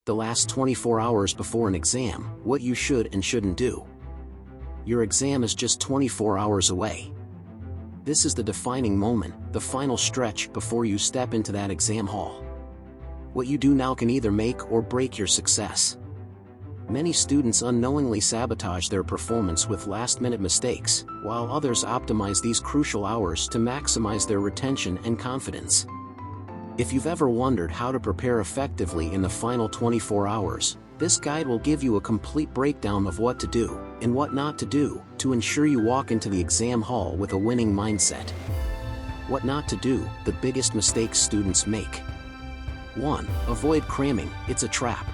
The last 24 hours before an exam, what you should and shouldn't do. Your exam is just 24 hours away. This is the defining moment, the final stretch before you step into that exam hall. What you do now can either make or break your success. Many students unknowingly sabotage their performance with last-minute mistakes, while others optimize these crucial hours to maximize their retention and confidence. If you've ever wondered how to prepare effectively in the final 24 hours, this guide will give you a complete breakdown of what to do and what not to do to ensure you walk into the exam hall with a winning mindset. What not to do, the biggest mistakes students make. 1. Avoid cramming, it's a trap.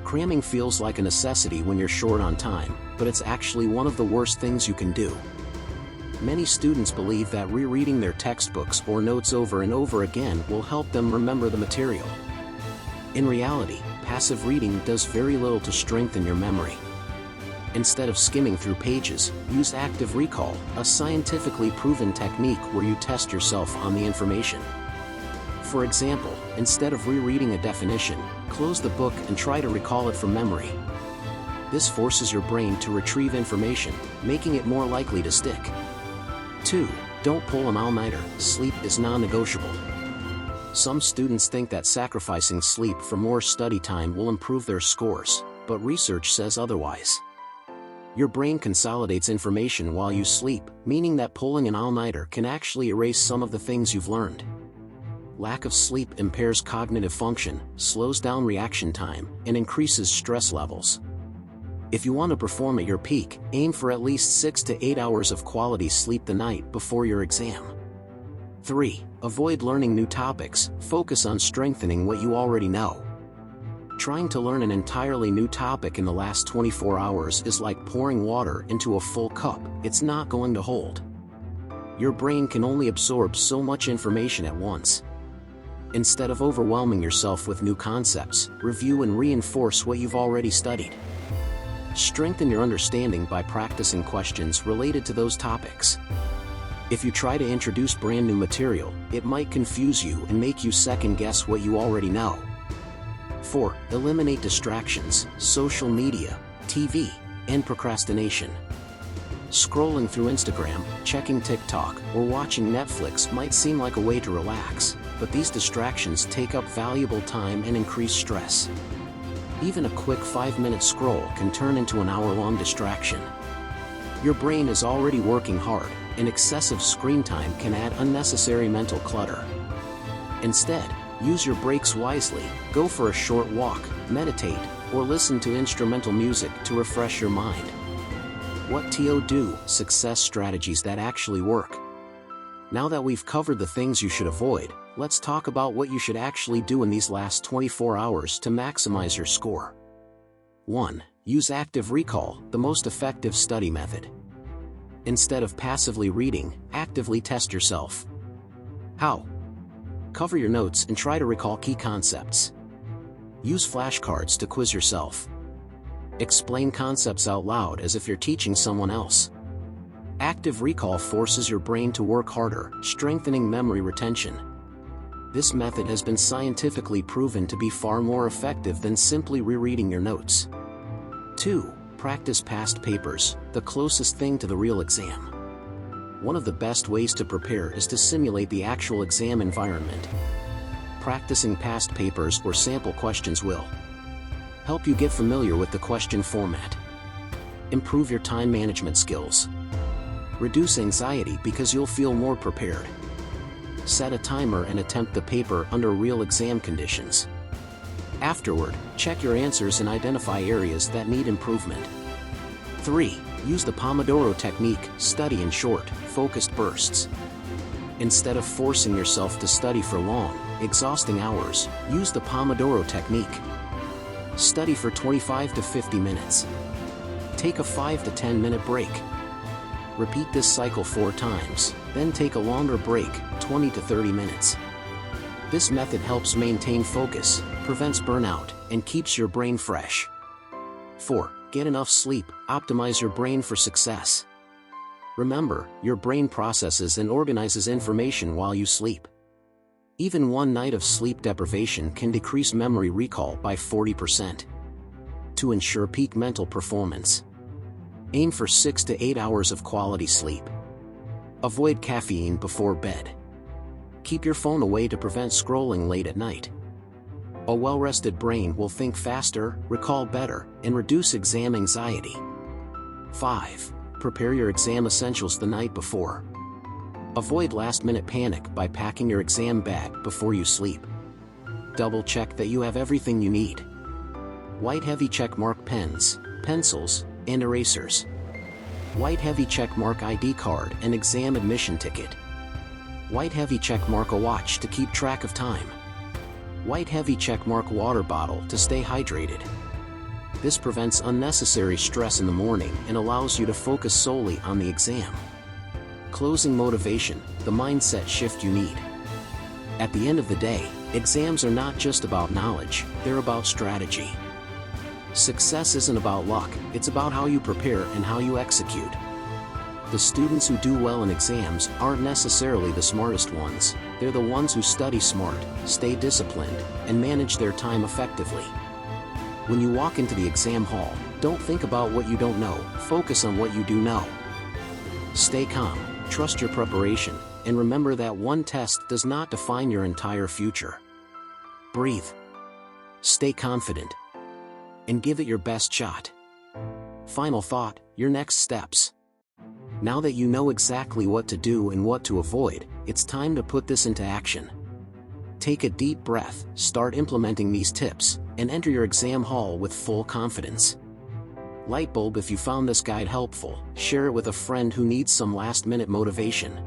Cramming feels like a necessity when you're short on time, but it's actually one of the worst things you can do. Many students believe that rereading their textbooks or notes over and over again will help them remember the material. In reality, passive reading does very little to strengthen your memory. Instead of skimming through pages, use active recall, a scientifically proven technique where you test yourself on the information. For example, instead of rereading a definition, close the book and try to recall it from memory. This forces your brain to retrieve information, making it more likely to stick. 2. Don't pull an all-nighter, sleep is non-negotiable. Some students think that sacrificing sleep for more study time will improve their scores, but research says otherwise. Your brain consolidates information while you sleep, meaning that pulling an all-nighter can actually erase some of the things you've learned. Lack of sleep impairs cognitive function, slows down reaction time, and increases stress levels. If you want to perform at your peak, aim for at least 6 to 8 hours of quality sleep the night before your exam. 3. Avoid learning new topics, focus on strengthening what you already know. Trying to learn an entirely new topic in the last 24 hours is like pouring water into a full cup, it's not going to hold. Your brain can only absorb so much information at once. Instead of overwhelming yourself with new concepts, review and reinforce what you've already studied. Strengthen your understanding by practicing questions related to those topics. If you try to introduce brand new material, it might confuse you and make you second-guess what you already know. 4. Eliminate distractions, social media, TV, and procrastination. Scrolling through Instagram, checking TikTok, or watching Netflix might seem like a way to relax, but these distractions take up valuable time and increase stress. Even a quick 5-minute scroll can turn into an hour-long distraction. Your brain is already working hard, and excessive screen time can add unnecessary mental clutter. Instead, use your breaks wisely, go for a short walk, meditate, or listen to instrumental music to refresh your mind. What to do? Success strategies that actually work. Now that we've covered the things you should avoid, let's talk about what you should actually do in these last 24 hours to maximize your score. 1. Use active recall, the most effective study method. Instead of passively reading, actively test yourself. How? Cover your notes and try to recall key concepts. Use flashcards to quiz yourself. Explain concepts out loud as if you're teaching someone else. Active recall forces your brain to work harder, strengthening memory retention. This method has been scientifically proven to be far more effective than simply rereading your notes. 2. Practice past papers, the closest thing to the real exam. One of the best ways to prepare is to simulate the actual exam environment. Practicing past papers or sample questions will help you get familiar with the question format. Improve your time management skills. Reduce anxiety because you'll feel more prepared. Set a timer and attempt the paper under real exam conditions. Afterward, check your answers and identify areas that need improvement. 3. Use the Pomodoro technique, study in short, focused bursts. Instead of forcing yourself to study for long, exhausting hours, use the Pomodoro technique. Study for 25 to 50 minutes. Take a 5 to 10 minute break. Repeat this cycle 4 times, then take a longer break, 20 to 30 minutes. This method helps maintain focus, prevents burnout, and keeps your brain fresh. 4. Get enough sleep, optimize your brain for success. Remember, your brain processes and organizes information while you sleep. Even one night of sleep deprivation can decrease memory recall by 40%. To ensure peak mental performance, aim for 6 to 8 hours of quality sleep. Avoid caffeine before bed. Keep your phone away to prevent scrolling late at night. A well-rested brain will think faster, recall better, and reduce exam anxiety. 5. Prepare your exam essentials the night before. Avoid last-minute panic by packing your exam bag before you sleep. Double-check that you have everything you need. White heavy checkmark pens, pencils, and erasers. White heavy checkmark ID card and exam admission ticket. White heavy checkmark a watch to keep track of time. White heavy checkmark water bottle to stay hydrated. This prevents unnecessary stress in the morning and allows you to focus solely on the exam. Closing motivation, the mindset shift you need. At the end of the day, exams are not just about knowledge, they're about strategy. Success isn't about luck, it's about how you prepare and how you execute. The students who do well in exams aren't necessarily the smartest ones, they're the ones who study smart, stay disciplined, and manage their time effectively. When you walk into the exam hall, don't think about what you don't know, focus on what you do know. Stay calm, trust your preparation, and remember that one test does not define your entire future. Breathe. Stay confident. And give it your best shot. Final thought, your next steps. Now that you know exactly what to do and what to avoid, it's time to put this into action. Take a deep breath, start implementing these tips, and enter your exam hall with full confidence. Lightbulb, if you found this guide helpful, share it with a friend who needs some last-minute motivation.